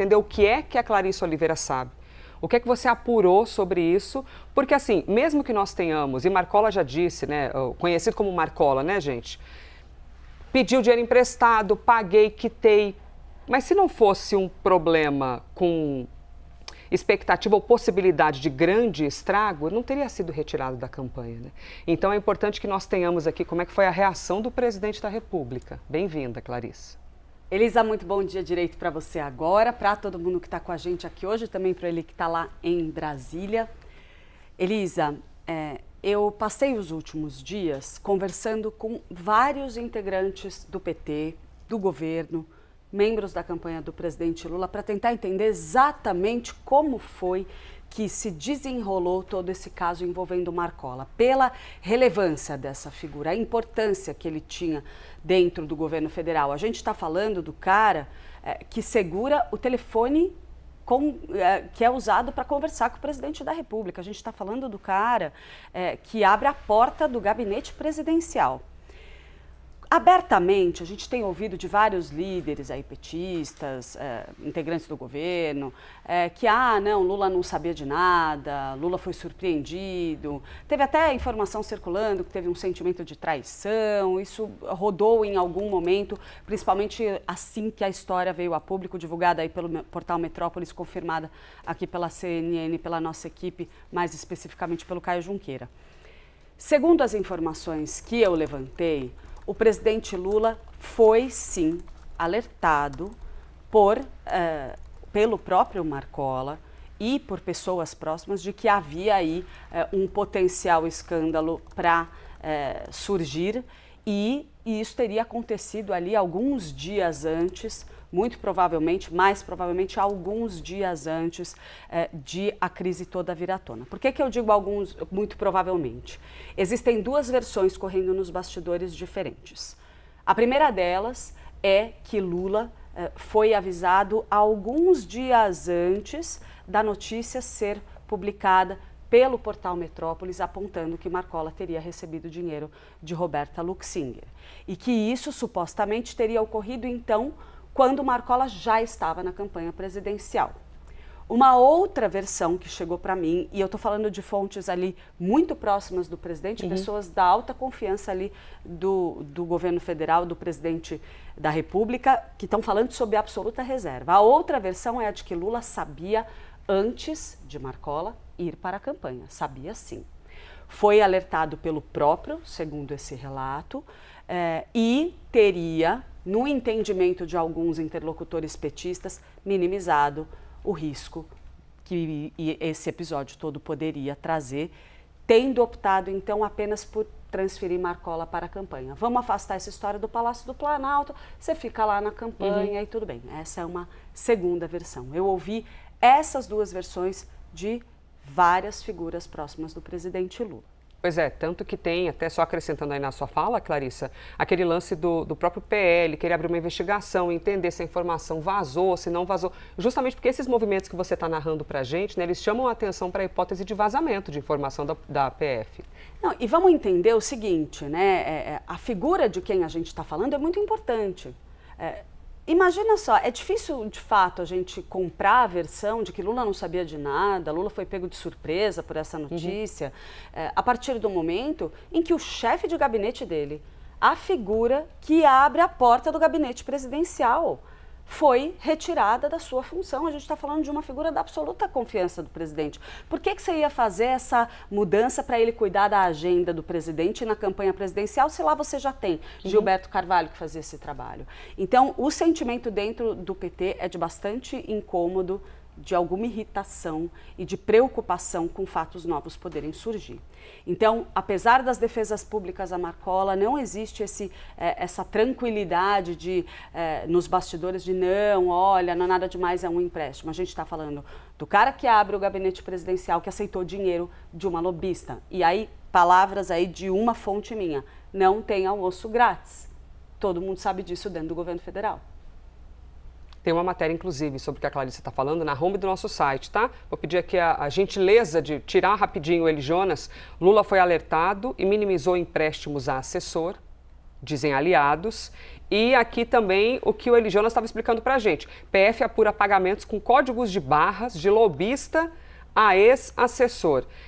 entender o que é que a Clarice Oliveira sabe. O que é que você apurou sobre isso? Porque assim, mesmo que nós tenhamos, e Marcola já disse, né, conhecido como Marcola, né, gente? Pediu dinheiro emprestado, paguei, quitei. Mas se não fosse um problema com expectativa ou possibilidade de grande estrago, não teria sido retirado da campanha, né? Então é importante que nós tenhamos aqui como é que foi a reação do presidente da República. Bem-vinda, Clarice. Elisa, muito bom dia direito para você agora, para todo mundo que está com a gente aqui hoje, também para ele que está lá em Brasília. Elisa, eu passei os últimos dias conversando com vários integrantes do PT, do governo, membros da campanha do presidente Lula, para tentar entender exatamente como foi que se desenrolou todo esse caso envolvendo Marcola, pela relevância dessa figura, a importância que ele tinha dentro do governo federal. A gente está falando do cara que segura o telefone que é usado para conversar com o presidente da República. A gente está falando do cara que abre a porta do gabinete presidencial. Abertamente, a gente tem ouvido de vários líderes aí, petistas, integrantes do governo, que, não, Lula não sabia de nada, Lula foi surpreendido. Teve até informação circulando que teve um sentimento de traição, isso rodou em algum momento, principalmente assim que a história veio a público, divulgada aí pelo portal Metrópolis, confirmada aqui pela CNN, pela nossa equipe, mais especificamente pelo Caio Junqueira. Segundo as informações que eu levantei, o presidente Lula foi, sim, alertado pelo próprio Marcola e por pessoas próximas de que havia aí um potencial escândalo para surgir e isso teria acontecido ali alguns dias antes, muito provavelmente, mais provavelmente alguns dias antes de a crise toda vir à tona. Por que eu digo alguns, muito provavelmente? Existem duas versões correndo nos bastidores diferentes. A primeira delas é que Lula foi avisado alguns dias antes da notícia ser publicada pelo portal Metrópolis, apontando que Marcola teria recebido dinheiro de Roberta Luxinger. E que isso supostamente teria ocorrido então quando Marcola já estava na campanha presidencial. Uma outra versão que chegou para mim, e eu estou falando de fontes ali muito próximas do presidente, pessoas da alta confiança ali do governo federal, do presidente da República, que estão falando sobre absoluta reserva. A outra versão é a de que Lula sabia antes de Marcola ir para a campanha, sabia sim. Foi alertado pelo próprio, segundo esse relato, e teria, no entendimento de alguns interlocutores petistas, minimizado o risco que esse episódio todo poderia trazer, tendo optado então apenas por transferir Marcola para a campanha. Vamos afastar essa história do Palácio do Planalto, você fica lá na campanha e tudo bem. Essa é uma segunda versão. Eu ouvi essas duas versões de várias figuras próximas do presidente Lula. Pois é, tanto que tem, até só acrescentando aí na sua fala, Clarissa, aquele lance do próprio PL, querer abrir uma investigação, entender se a informação vazou, se não vazou, justamente porque esses movimentos que você está narrando para a gente, né, eles chamam a atenção para a hipótese de vazamento de informação da PF. Não, e vamos entender o seguinte, né, a figura de quem a gente está falando é muito importante. Imagina só, é difícil de fato a gente comprar a versão de que Lula não sabia de nada, Lula foi pego de surpresa por essa notícia, a partir do momento em que o chefe de gabinete dele, a figura que abre a porta do gabinete presidencial, foi retirada da sua função. A gente está falando de uma figura da absoluta confiança do presidente. Por que você ia fazer essa mudança para ele cuidar da agenda do presidente na campanha presidencial, se lá você já tem Gilberto Carvalho que fazia esse trabalho? Então, o sentimento dentro do PT é de bastante incômodo, de alguma irritação e de preocupação com fatos novos poderem surgir. Então, apesar das defesas públicas a Marcola, não existe essa tranquilidade nos bastidores de não, olha, não é nada demais, é um empréstimo. A gente está falando do cara que abre o gabinete presidencial, que aceitou dinheiro de uma lobista. E aí, palavras aí de uma fonte minha, não tem almoço grátis. Todo mundo sabe disso dentro do governo federal. Tem uma matéria, inclusive, sobre o que a Clarice está falando na home do nosso site, tá? Vou pedir aqui a gentileza de tirar rapidinho ele, Jonas. Lula foi alertado e minimizou empréstimos a assessor. dizem aliados. E aqui também o que o Eli Jonas estava explicando para a gente. PF apura pagamentos com códigos de barras de lobista a ex-assessor.